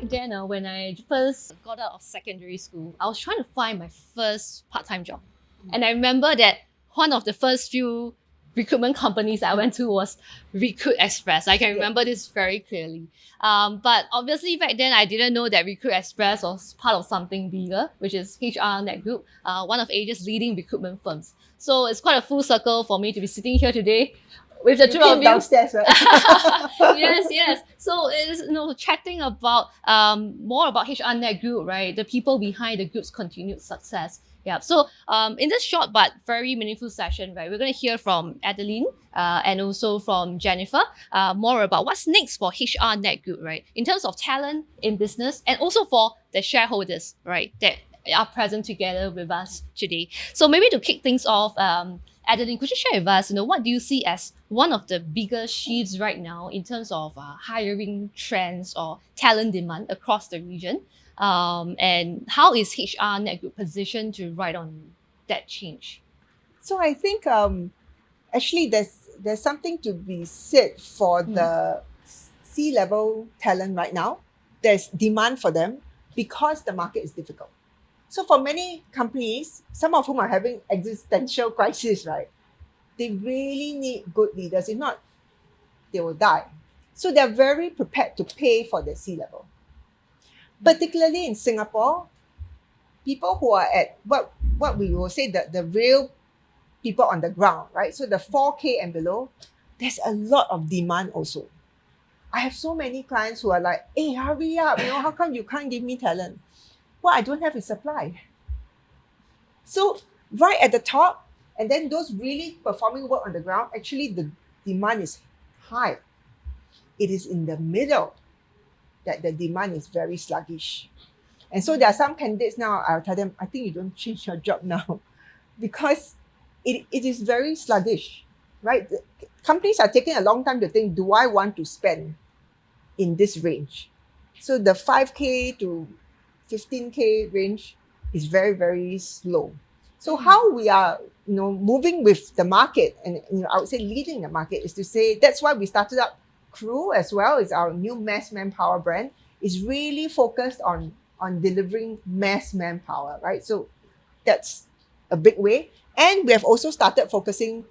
back then, when I first got out of secondary school, I was trying to find my first part-time job. And I remember that one of the first few recruitment companies I went to was Recruit Express. I can remember this very clearly. But obviously back then I didn't know that Recruit Express was part of something bigger, which is HRnetGroup, one of Asia's leading recruitment firms. So it's quite a full circle for me to be sitting here today with the two of you. Downstairs, right? Yes. So it's chatting about more about HRnetGroup, right? The people behind the group's continued success. Yeah. So in this short but very meaningful session, right, we're going to hear from Adeline and also from Jennifer more about what's next for HRnetGroup, right, in terms of talent in business and also for the shareholders, right, that are present together with us today. So maybe to kick things off, Adeline, could you share with us, what do you see as one of the bigger shifts right now in terms of hiring trends or talent demand across the region? And how is HRnetGroup positioned to ride on that change? So I think actually there's something to be said for the C-level talent right now. There's demand for them because the market is difficult. So for many companies, some of whom are having existential crisis, right? They really need good leaders. If not, they will die. So they're very prepared to pay for the C-level. Particularly in Singapore, people who are at what we will say the real people on the ground, right? So the 4K and below, there's a lot of demand also. I have so many clients who are like, hey, hurry up, how come you can't give me talent? What I don't have is supply. So right at the top, and then those really performing work on the ground, actually the demand is high. It is in the middle that the demand is very sluggish. And so there are some candidates now, I'll tell them, I think you don't change your job now because it is very sluggish, right? The companies are taking a long time to think, do I want to spend in this range? So the 5K to 15K range is very, very slow. So how we are, moving with the market and I would say leading the market is to say, that's why we started up Crew as well. Is our new mass manpower brand, is really focused on delivering mass manpower, right? So that's a big way. And we have also started focusing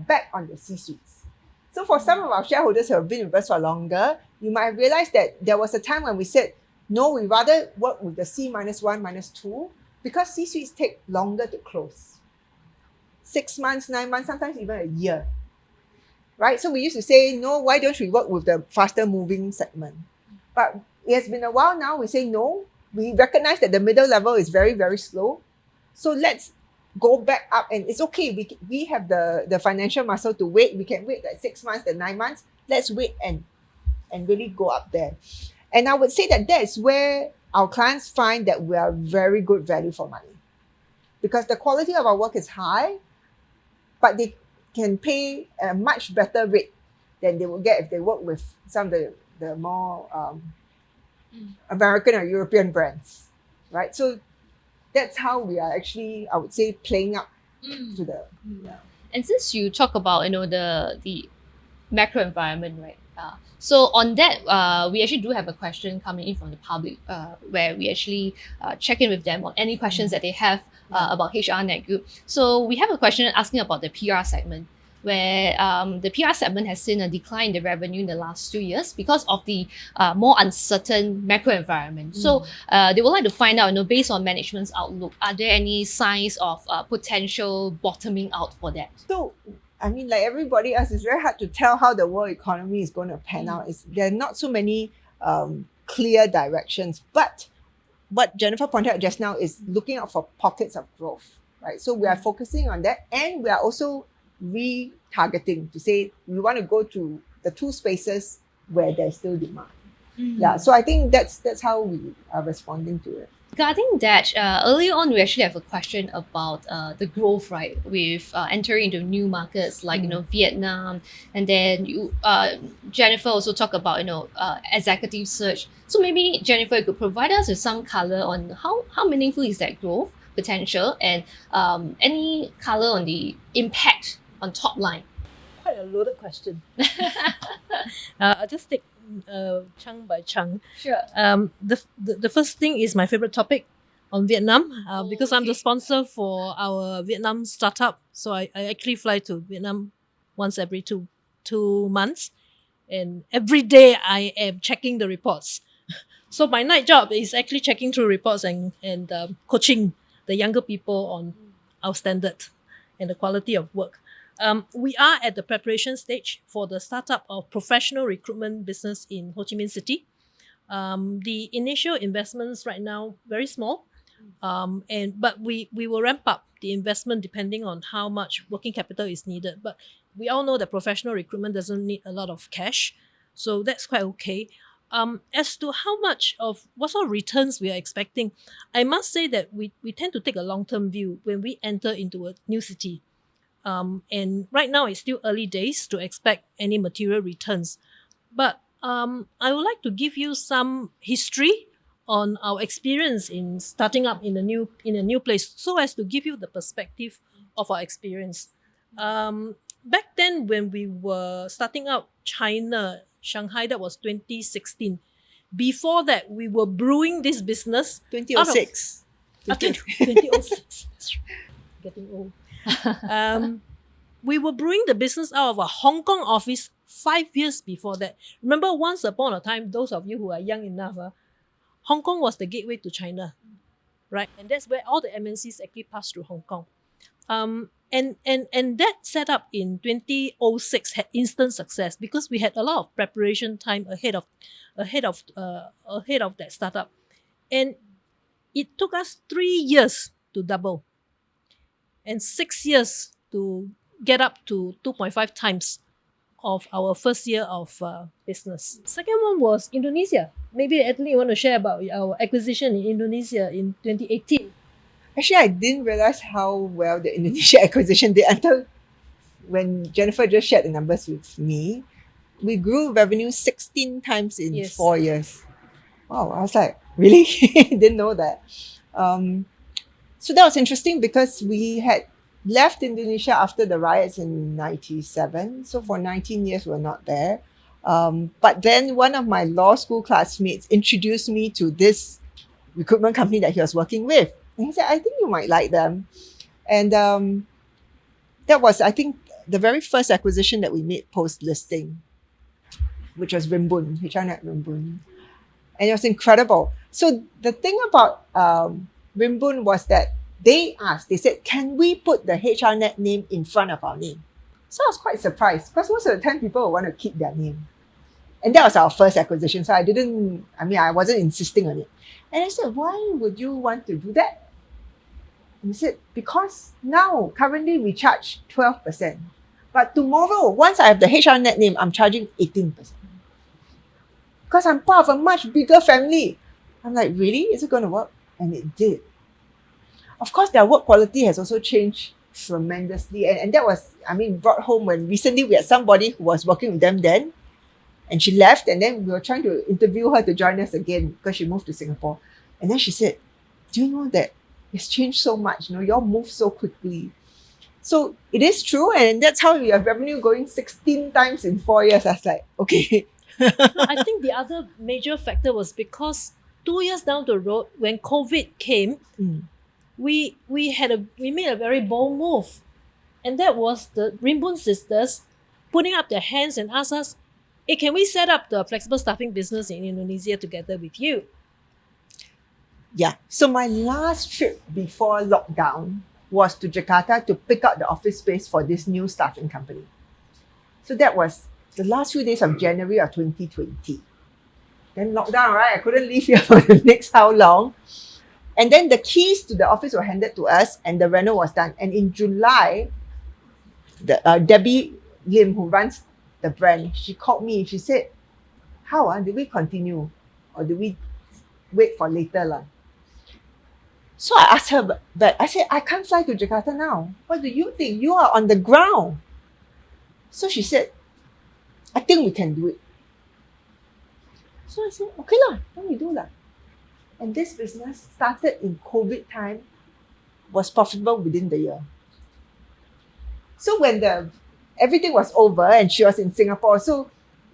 back on the C-suites. So for some of our shareholders who have been with us for longer, you might have realized that there was a time when we said, no, we rather work with the C-1, -2, because C-suites take longer to close. 6 months, 9 months, sometimes even a year. Right? So we used to say, no, why don't we work with the faster moving segment? But it has been a while now, we say no. We recognize that the middle level is very, very slow. So let's go back up, and it's okay. We have the financial muscle to wait. We can wait like 6 months, then 9 months. Let's wait and really go up there. And I would say that is where our clients find that we are very good value for money. Because the quality of our work is high, but they can pay a much better rate than they will get if they work with some of the more American or European brands, right? So that's how we are actually, I would say, playing up to the... Yeah. And since you talk about, the macro environment, right? So on that, we actually do have a question coming in from the public where we actually check in with them on any questions that they have about HRnetGroup. So we have a question asking about the PR segment, where the PR segment has seen a decline in the revenue in the last 2 years because of the more uncertain macro environment. So they would like to find out, based on management's outlook, are there any signs of potential bottoming out for that? So, I mean, like everybody else, it's very hard to tell how the world economy is going to pan out. There are not so many clear directions. But what Jennifer pointed out just now is looking out for pockets of growth, right? So we are focusing on that, and we are also retargeting to say we want to go to the 2 spaces where there's still demand. Yeah, so I think that's how we are responding to it. Regarding that, earlier on, we actually have a question about the growth, right, with entering into new markets like, Vietnam. And then Jennifer also talked about, executive search. So maybe, Jennifer, you could provide us with some color on how meaningful is that growth potential and any color on the impact on top line. Quite a loaded question. I'll just take chunk by chunk. Sure. The first thing is my favorite topic on Vietnam, because I'm the Okay. sponsor for our Vietnam startup. So I actually fly to Vietnam once every two months, and every day I am checking the reports. So my night job is actually checking through reports and coaching the younger people on our standard and the quality of work. We are at the preparation stage for the startup of professional recruitment business in Ho Chi Minh City. The initial investments right now very small, but we will ramp up the investment depending on how much working capital is needed. But we all know that professional recruitment doesn't need a lot of cash, so that's quite okay. As to how much of what sort of returns we are expecting, I must say that we tend to take a long term view when we enter into a new city. And right now it's still early days to expect any material returns. But I would like to give you some history on our experience in starting up in a new place, so as to give you the perspective of our experience. Back then, when we were starting out China, Shanghai, that was 2016. Before that, we were brewing this business out of 2006. 2006. Getting old. We were brewing the business out of a Hong Kong office 5 years before that. Remember, once upon a time, those of you who are young enough, Hong Kong was the gateway to China, right? And that's where all the MNCs actually passed through Hong Kong. And that setup in 2006 had instant success because we had a lot of preparation time ahead of that startup, and it took us 3 years to double, and 6 years to get up to 2.5 times of our first year of business. Second one was Indonesia. Maybe Adeline, you want to share about our acquisition in Indonesia in 2018. Actually, I didn't realize how well the Indonesia acquisition did until when Jennifer just shared the numbers with me. We grew revenue 16 times in Yes. 4 years. Wow, I was like, really? Didn't know that. So that was interesting because we had left Indonesia after the riots in 97. So for 19 years, we're not there. But then one of my law school classmates introduced me to this recruitment company that he was working with. And he said, I think you might like them. And that was, I think, the very first acquisition that we made post-listing, which was Rimbun, HRNet Rimbun. And it was incredible. So the thing about Rimbun was that they said, can we put the HRNet name in front of our name? So I was quite surprised because most of the time people would want to keep their name. And that was our first acquisition. So I wasn't insisting on it. And I said, why would you want to do that? And he said, because now, currently we charge 12%. But tomorrow, once I have the HRNet name, I'm charging 18%. Because I'm part of a much bigger family. I'm like, really? Is it going to work? And it did. Of course, their work quality has also changed tremendously. And that was, brought home when recently we had somebody who was working with them then, and she left, and then we were trying to interview her to join us again because she moved to Singapore. And then she said, do you know that it's changed so much? You all move so quickly. So it is true, and that's how we have revenue going 16 times in 4 years. I was like, okay. No, I think the other major factor was because 2 years down the road, when COVID came, we made a very bold move, and that was the Rimbun sisters putting up their hands and asked us, hey, can we set up the flexible staffing business in Indonesia together with you? Yeah. So my last trip before lockdown was to Jakarta to pick out the office space for this new staffing company. So that was the last few days of January of 2020. Then lockdown, right? I couldn't leave here for the next how long. And then the keys to the office were handed to us and the reno was done. And in July, Debbie Lim, who runs the brand, she called me. She said, how? Do we continue? Or do we wait for later? So I asked her back. I said, I can't fly to Jakarta now. What do you think? You are on the ground. So she said, I think we can do it. So I said, okay lah, then we do lah. And this business started in COVID time, was profitable within the year. So when everything was over and she was in Singapore, so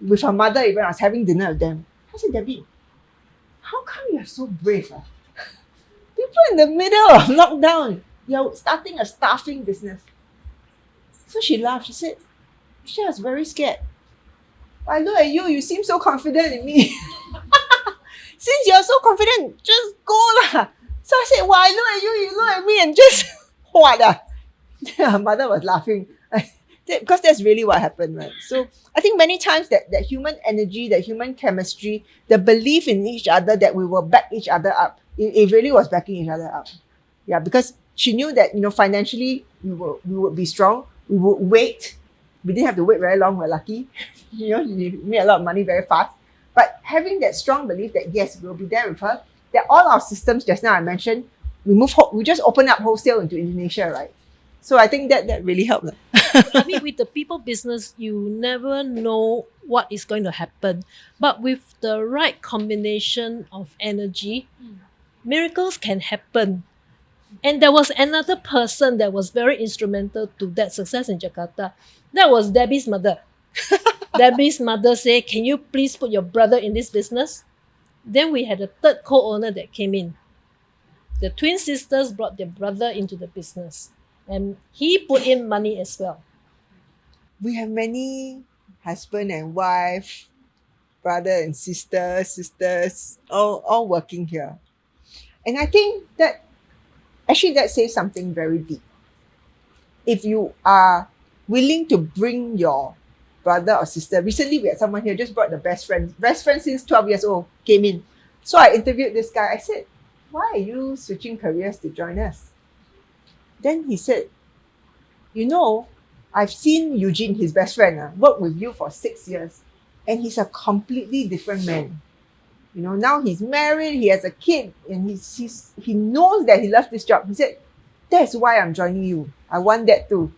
with her mother even. I was having dinner with them. I said, Debbie, how come you're so brave? People in the middle of lockdown, you're starting a staffing business. So she laughed. She said, I was very scared. I look at you, you seem so confident in me. Since you're so confident, just go lah. So I said, I look at you, you look at me and just, what Her mother was laughing. Because that's really what happened, right? So I think many times that human energy, that human chemistry, the belief in each other that we will back each other up, it really was backing each other up. Yeah, because she knew that, financially we would be strong. We would wait. We didn't have to wait very long. We're lucky. We made a lot of money very fast. But having that strong belief that yes, we'll be there with her, that all our systems just now I mentioned, we just open up wholesale into Indonesia, right? So I think that really helped. I mean, with the people business, you never know what is going to happen. But with the right combination of energy, miracles can happen. And there was another person that was very instrumental to that success in Jakarta. That was Debbie's mother. Debbie's mother said, can you please put your brother in this business? Then we had a third co-owner that came in. The twin sisters brought their brother into the business. And he put in money as well. We have many husband and wife, brother and sisters, all working here. And I think that says something very deep. If you are willing to bring your brother or sister, recently we had someone here just brought the best friend since 12 years old, came in. So I interviewed this guy. I said, why are you switching careers to join us? Then he said, I've seen Eugene, his best friend, work with you for 6 years, and he's a completely different man. Now he's married, he has a kid, and he knows that he loves this job. He said, that's why I'm joining you. I want that too.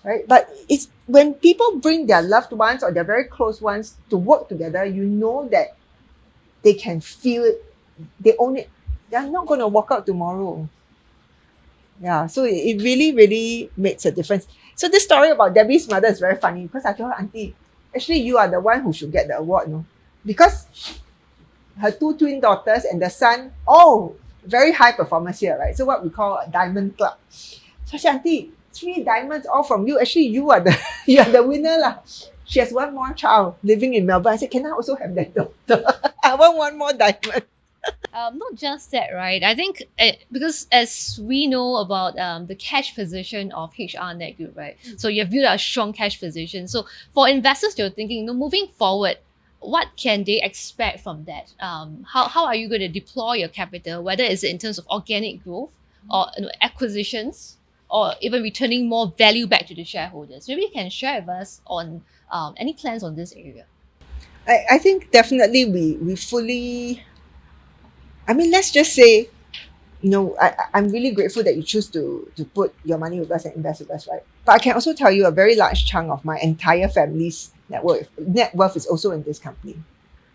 Right? But it's when people bring their loved ones or their very close ones to work together, you know that they can feel it, they own it. They're not going to walk out tomorrow. Yeah, so it really, really makes a difference. So this story about Debbie's mother is very funny because I told her, Auntie, actually you are the one who should get the award, no? Because her 2 twin daughters and the son, all very high performers here, right? So what we call a diamond club. So I said, Auntie, 3 diamonds all from you. Actually, you are the winner lah. She has 1 more child living in Melbourne. I said, can I also have that daughter? I want 1 more diamond. Not just that, right? I think because as we know about the cash position of HRnetGroup, right? So you've built a strong cash position. So for investors, they're thinking, moving forward, what can they expect from that? How are you going to deploy your capital, whether it's in terms of organic growth or acquisitions, or even returning more value back to the shareholders? Maybe you can share with us on any plans on this area. I think definitely we fully, let's just say, I'm really grateful that you choose to put your money with us and invest with us, right? But I can also tell you a very large chunk of my entire family's net worth is also in this company.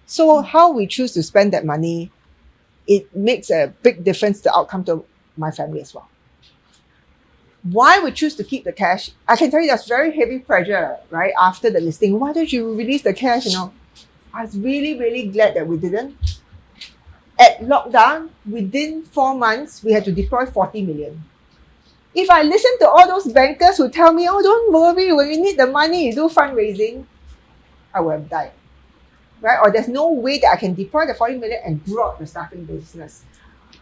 So how we choose to spend that money, it makes a big difference to the outcome to my family as well. Why we choose to keep the cash, I can tell you that's very heavy pressure, right? After the listing, why don't you release the cash, I was really, really glad that we didn't. At lockdown, within 4 months, we had to deploy 40 million. If I listen to all those bankers who tell me, don't worry, when you need the money, you do fundraising, I would have died. Right? Or there's no way that I can deploy the 40 million and grow out the staffing business.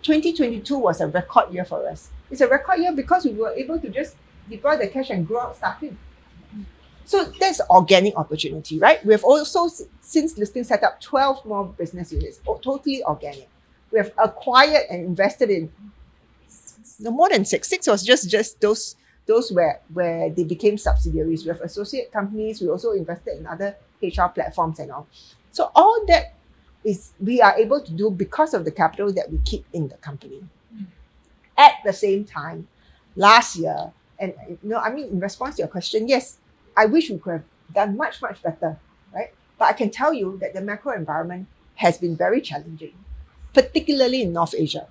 2022 was a record year for us. It's a record year because we were able to just deploy the cash and grow out staffing. So that's organic opportunity, right? We have also, since listing, set up 12 more business units, totally organic. We have acquired and invested in more than 6. 6 was just those where they became subsidiaries. We have associate companies. We also invested in other HR platforms and all. So all that is we are able to do because of the capital that we keep in the company. At the same time, last year, and in response to your question, yes, I wish we could have done much, much better, right? But I can tell you that the macro environment has been very challenging, particularly in North Asia.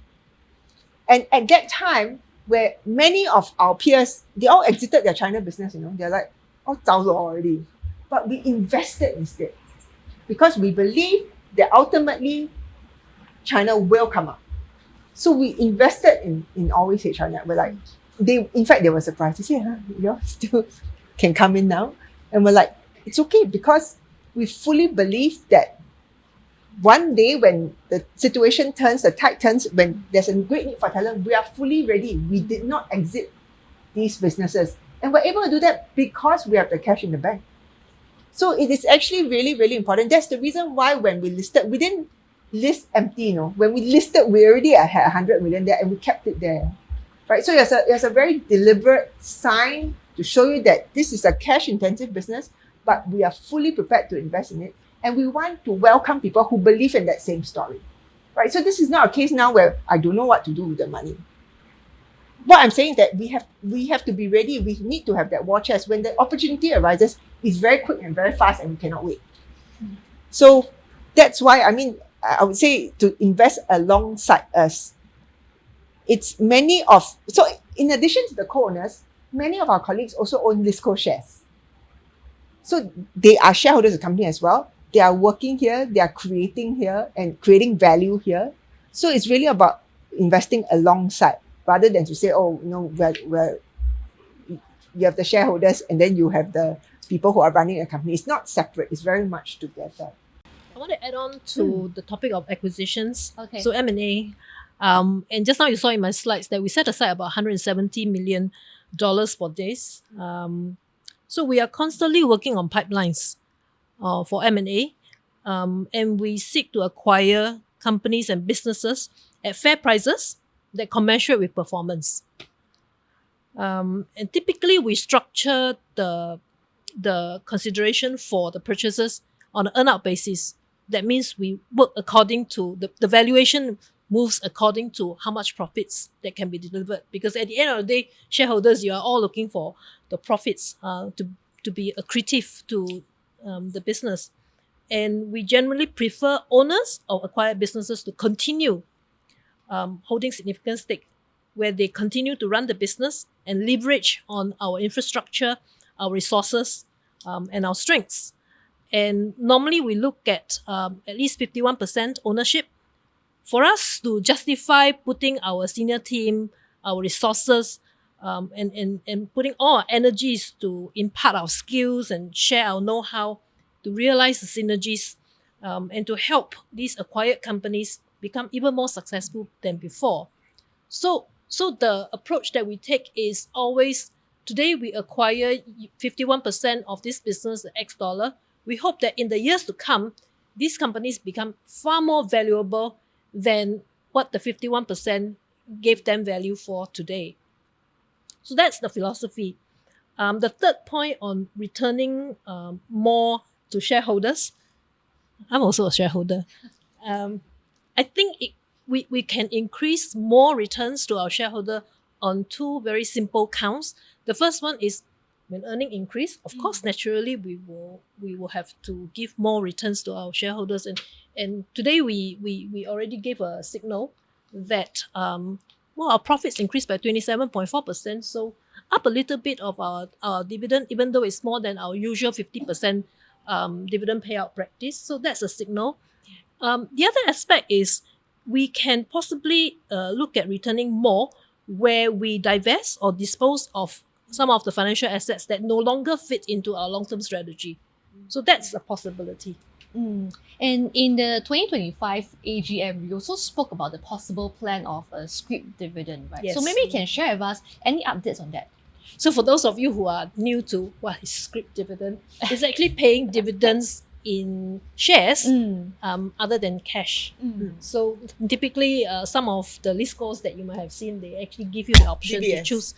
And at that time, where many of our peers, they all exited their China business, they're like, 早走 already. but we invested instead because we believe that ultimately China will come up. So we invested in Always HRNet. We're like, in fact, they were surprised. They said, you still can come in now? And we're like, it's okay because we fully believe that one day when the situation turns, the tide turns, when there's a great need for talent, we are fully ready. We did not exit these businesses. And we're able to do that because we have the cash in the bank. So it is actually really, really important. That's the reason why when we listed, we didn't list empty, When we listed, we already had 100 million there and we kept it there. Right? So it's a very deliberate sign to show you that this is a cash-intensive business, but we are fully prepared to invest in it. And we want to welcome people who believe in that same story. Right? So this is not a case now where I don't know what to do with the money. What I'm saying is that we have to be ready. We need to have that war chest. When the opportunity arises, it's very quick and very fast and we cannot wait. So that's why, I would say to invest alongside us. It's so in addition to the co-owners, many of our colleagues also own Lisco shares. So they are shareholders of the company as well. They are working here, they are creating here and creating value here. So it's really about investing alongside rather than to say, well, you have the shareholders and then you have the people who are running a company. It's not separate, it's very much together. I want to add on to the topic of acquisitions. Okay. So M&A, and just now you saw in my slides that we set aside about $170 million for this. So we are constantly working on pipelines for M&A, and we seek to acquire companies and businesses at fair prices that commensurate with performance. And typically we structure the consideration for the purchases on an earn-out basis. That means we work according to the valuation moves according to how much profits that can be delivered. Because at the end of the day, shareholders, you are all looking for the profits to be accretive to the business. And we generally prefer owners of acquired businesses to continue holding significant stake, where they continue to run the business and leverage on our infrastructure, our resources, and our strengths. And normally we look at least 51% ownership. For us to justify putting our senior team, our resources, and putting all our energies to impart our skills and share our know-how to realize the synergies and to help these acquired companies become even more successful than before. So the approach that we take is always, today we acquire 51% of this business at X dollar. We hope that in the years to come, these companies become far more valuable than what the 51% gave them value for today. So that's the philosophy. The third point on returning more to shareholders, I'm also a shareholder. I think we can increase more returns to our shareholder on two very simple counts. The first one is when earning increase, of course, naturally we will have to give more returns to our shareholders. And today we already gave a signal that our profits increased by 27.4%. So up a little bit of our dividend, even though it's more than our usual 50% dividend payout practice. So that's a signal. The other aspect is we can possibly look at returning more where we divest or dispose of some of the financial assets that no longer fit into our long-term strategy. So that's a possibility. And in the 2025 AGM, we also spoke about the possible plan of a scrip dividend, right? Yes. So maybe you can share with us any updates on that. So for those of you who are new to what is scrip dividend, it's actually paying dividends in shares other than cash. So typically some of the listcos that you might have seen, they actually give you the option to choose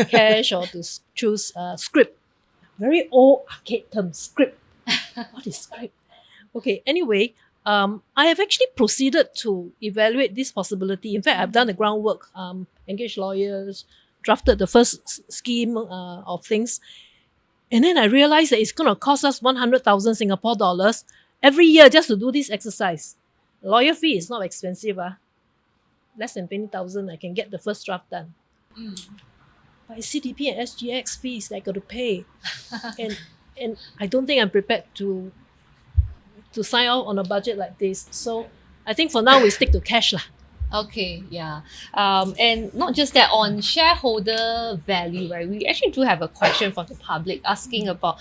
cash or to choose scrip. Very old arcade term, scrip. What is scrip? Okay, anyway, I have actually proceeded to evaluate this possibility. In fact, I've done the groundwork, engaged lawyers, drafted the first scheme of things. And then I realized that it's going to cost us 100,000 Singapore dollars every year just to do this exercise. Lawyer fee is not expensive. Less than 20,000, I can get the first draft done. But it's CDP and SGX fees that I got to pay. and I don't think I'm prepared to sign off on a budget like this. So I think for now we stick to cash lah. Okay, yeah. And not just that, on shareholder value, right? We actually do have a question from the public asking about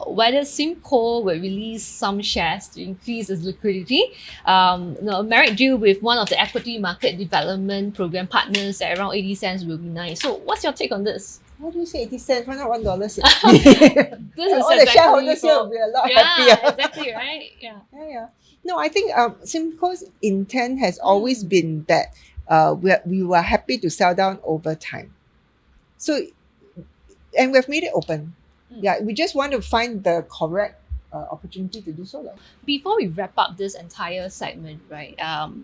whether Simco will release some shares to increase its liquidity. A merit deal with one of the equity market development program partners at around 80 cents will be nice. So what's your take on this? What do you say, 80 cents? Why not $1? This is All the shareholders here will from, be a lot yeah, happier. exactly, right? Yeah. Yeah. No, I think Simcoe's intent has always been that we were happy to sell down over time. So, and we've made it open. Yeah, we just want to find the correct opportunity to do so. Before we wrap up this entire segment, right?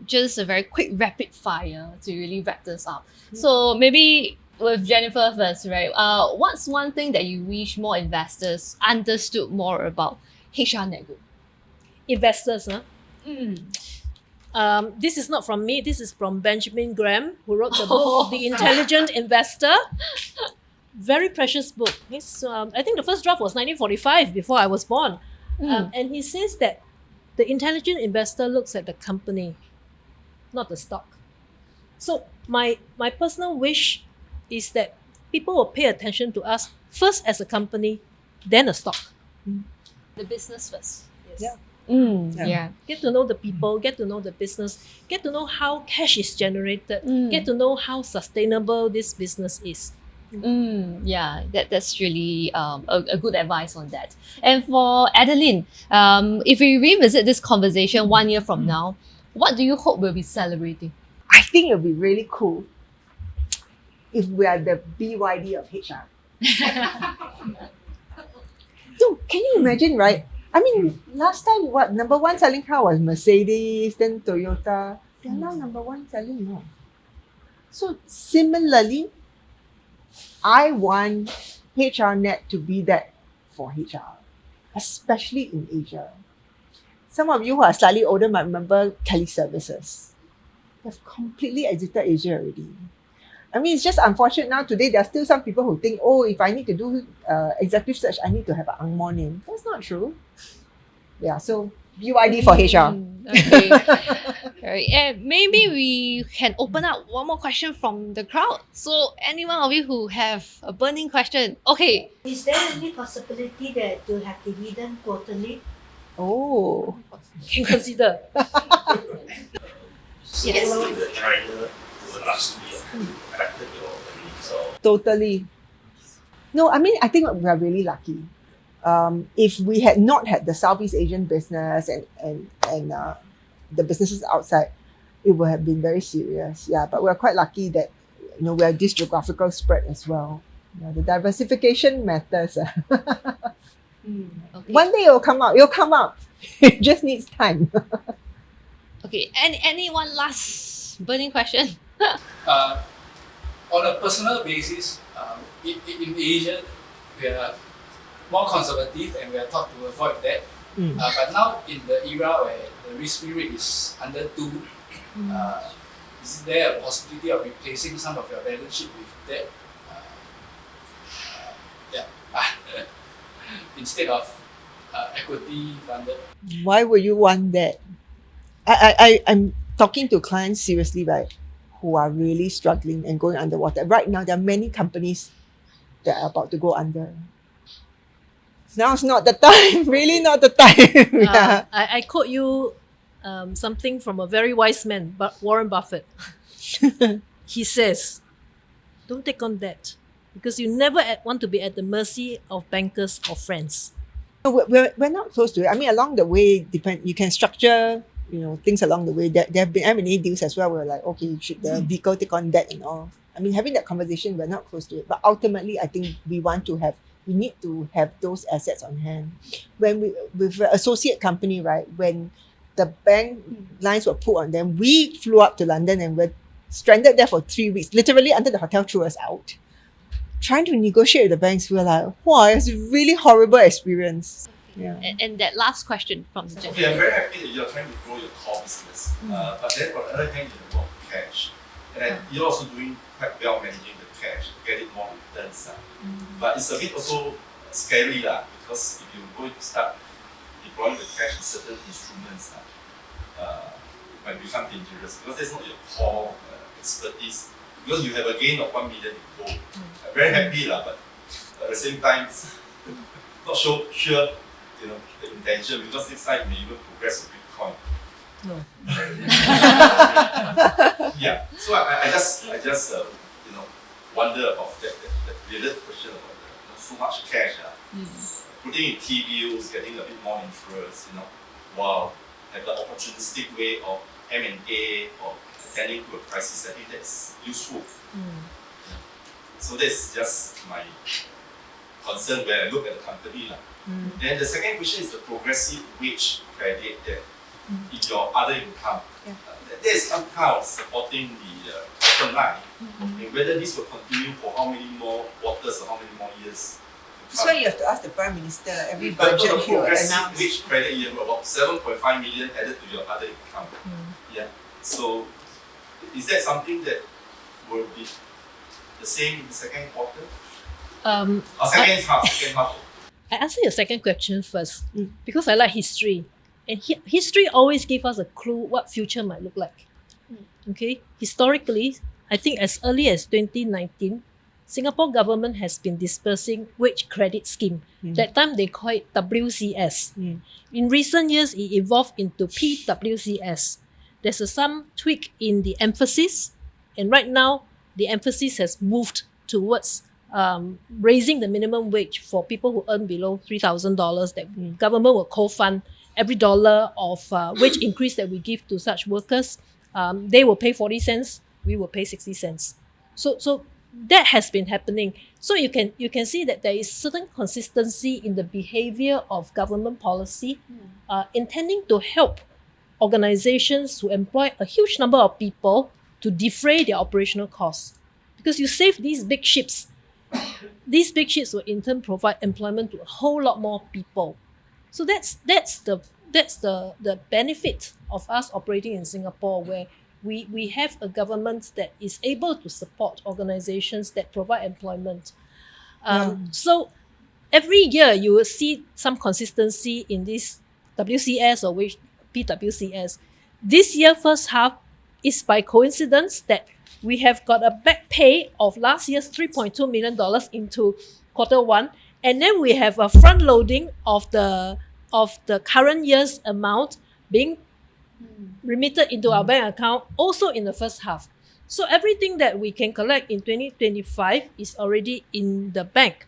Just a very quick rapid fire to really wrap this up. So maybe with Jennifer first, right? What's one thing that you wish more investors understood more about HRnetGroup? Investors, huh? This is not from me. This is from Benjamin Graham, who wrote the book, The Intelligent Investor. Very precious book. I think the first draft was 1945, before I was born. And he says that the intelligent investor looks at the company, not the stock. So my personal wish is that people will pay attention to us first as a company, then a stock. The business first. Yes. Yeah. Get to know the people, get to know the business, get to know how cash is generated, get to know how sustainable this business is. Yeah, that's really a good advice on that. And for Adeline, if we revisit this conversation 1 year from now, what do you hope we'll be celebrating? I think it would be really cool if we are the BYD of HR. So can you imagine, right? I mean, last time number one selling car was Mercedes, then Toyota. They're now number one selling more. So similarly, I want HRNet to be that for HR, especially in Asia. Some of you who are slightly older might remember Kelly Services. They've completely exited Asia already. I mean, it's just unfortunate now today there are still some people who think, oh, if I need to do executive search, I need to have an Ang Mo name. That's not true. Yeah, so BYD for HR. Okay. Alright, and maybe we can open up one more question from the crowd. So anyone of you who have a burning question, okay. Is there any possibility that you have dividend quarterly? Oh. Can consider. Yes. The China over the last 2 years affected your earnings or Totally. No, I mean, I think we are really lucky. If we had not had the Southeast Asian business and the businesses outside, it would have been very serious. Yeah, but we're quite lucky that we have this geographical spread as well. Yeah, the diversification matters. Okay. One day it'll come out. It'll come out. It just needs time. Okay, and any one last burning question? On a personal basis, in Asia, we are more conservative and we are taught to avoid that. But now in the era where the risk-free rate is under 2, is there a possibility of replacing some of your balance sheet with that? Instead of equity funded? Why would you want that? I'm talking to clients seriously, right, who are really struggling and going underwater. Right now, there are many companies that are about to go under. Now's not the time, really not the time. Yeah. I quote you something from a very wise man, Warren Buffett. He says, don't take on debt because you never want to be at the mercy of bankers or friends. We're not close to it. I mean, along the way, you can structure things along the way. There have been M&A deals as well. We're like, okay, should the vehicle take on debt and all? I mean, having that conversation, we're not close to it. But ultimately, I think we need to have those assets on hand. When with an associate company, right, when the bank lines were put on them, we flew up to London and we're stranded there for 3 weeks, literally until the hotel threw us out. Trying to negotiate with the banks, we were like, wow, it's a really horrible experience. Yeah. And that last question from the okay, I'm very happy that you're trying to grow your core business. But then on the other hand, you have more cash. And then you're also doing quite well managing the cash, get it more returns. But it's a bit also scary because if you go to start deploying the cash in certain instruments, it might become dangerous because that's not your core expertise. Because you have a gain of 1 million in gold. I'm very happy, but at the same time, not sure the intention, because next time you may even progress with Bitcoin. No. Yeah. So I just wonder about that related question about so much cash. Putting in T-bills, getting a bit more interest, while have the opportunistic way of M&A or attending to a crisis. I think that's useful. So that's just my concern when I look at the company. Then the second question is the progressive wage credit that in your other income. There is some kind of supporting the bottom line. And whether this will continue for how many more quarters or how many more years. That's why you have to ask the Prime Minister. Every But budget the he will progressive announce. wage credit, you have about 7.5 million added to your other income. Yeah. So is that something that will be the same in the second quarter? Or second half? I answer your second question first because I like history. And history always gives us a clue what future might look like. Okay, historically, I think as early as 2019, Singapore government has been dispersing wage credit scheme. That time they call it WCS. In recent years, it evolved into PWCS. There's some tweak in the emphasis, and right now the emphasis has moved towards raising the minimum wage for people who earn below $3,000. That government will co-fund every dollar of wage increase that we give to such workers. They will pay 40 cents, we will pay 60 cents. So that has been happening. So you can see that there is certain consistency in the behavior of government policy, intending to help organizations who employ a huge number of people to defray their operational costs. Because you save these big ships. These big ships will in turn provide employment to a whole lot more people. So that's the benefit of us operating in Singapore, where we have a government that is able to support organizations that provide employment. So every year you will see some consistency in this WCS or which PWCS. This year first half is by coincidence that we have got a back pay of last year's $3.2 million into quarter one, and then we have a front loading of the current year's amount being remitted into our bank account also in the first half. So everything that we can collect in 2025 is already in the bank.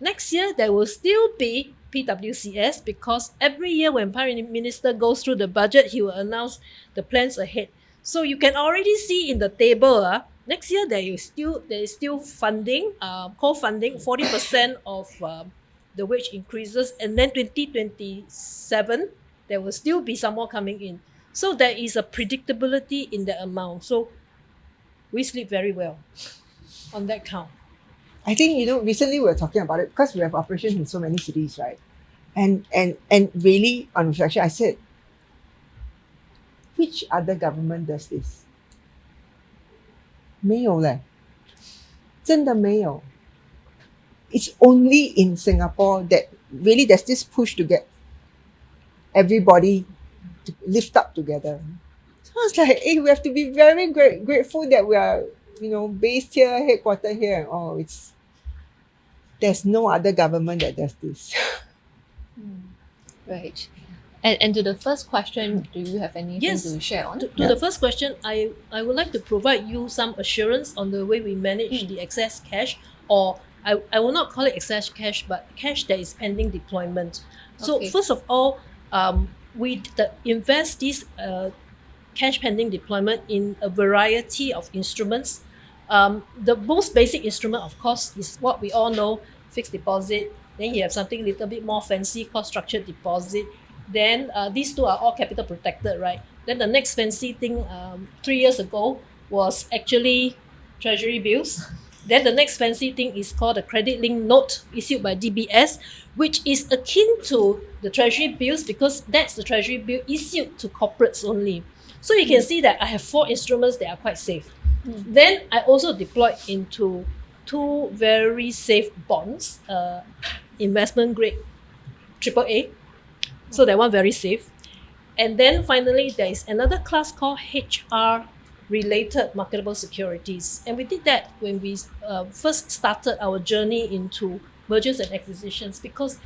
Next year, there will still be PWCS because every year when Prime Minister goes through the budget, he will announce the plans ahead. So you can already see in the table, next year there is still funding, co-funding 40% of the wage increases, and then 2027 there will still be some more coming in. So there is a predictability in the amount. So we sleep very well on that count. I think, recently we were talking about it because we have operations in so many cities, right? And really, on reflection, I said, which other government does this? 没有嘞，真的没有。It's only in Singapore that really there's this push to get everybody to lift up together. So I was like, we have to be very grateful that we are, based here, headquartered here, and there's no other government that does this. Right. And to the first question, do you have anything Yes. to share on? To the first question, I would like to provide you some assurance on the way we manage the excess cash, or I will not call it excess cash, but cash that is pending deployment. So Okay. first of all, we invest this cash pending deployment in a variety of instruments. The most basic instrument, of course, is what we all know, fixed deposit. Then you have something a little bit more fancy called structured deposit. Then these two are all capital protected, right? Then the next fancy thing 3 years ago was actually treasury bills. Then the next fancy thing is called a credit linked note issued by DBS, which is akin to the treasury bills because that's the treasury bill issued to corporates only. So you can see that I have 4 instruments that are quite safe. Then I also deployed into 2 very safe bonds, investment grade AAA. So that one very safe. And then finally, there is another class called HR related marketable securities. And we did that when we first started our journey into mergers and acquisitions, because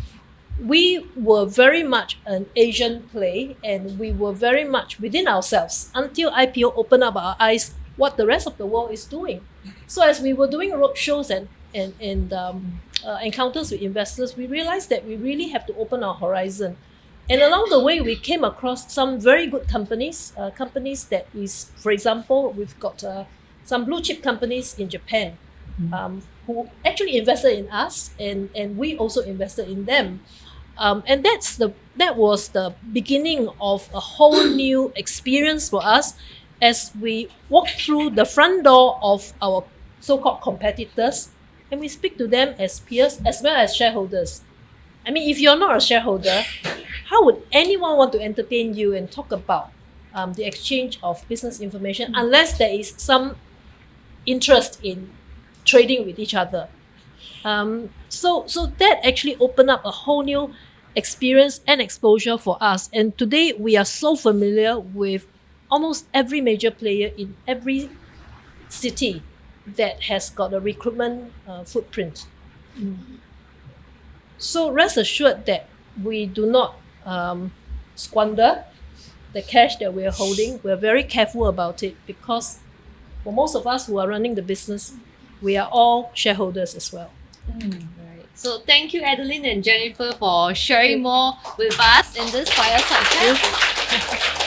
we were very much an Asian play, and we were very much within ourselves until IPO opened up our eyes what the rest of the world is doing. So as we were doing roadshows and encounters with investors, we realized that we really have to open our horizon. And along the way, we came across some very good companies, companies that is, for example, we've got some blue chip companies in Japan who actually invested in us, and we also invested in them. And that was the beginning of a whole new experience for us as we walk through the front door of our so-called competitors, and we speak to them as peers as well as shareholders. I mean, if you're not a shareholder, how would anyone want to entertain you and talk about the exchange of business information unless there is some interest in trading with each other? So that actually opened up a whole new experience and exposure for us. And today we are so familiar with almost every major player in every city that has got a recruitment footprint. So rest assured that we do not squander the cash that we are holding. We're very careful about it, because for most of us who are running the business, we are all shareholders as well. Right. So thank you, Adeline and Jennifer, for sharing more with us in this fireside chat.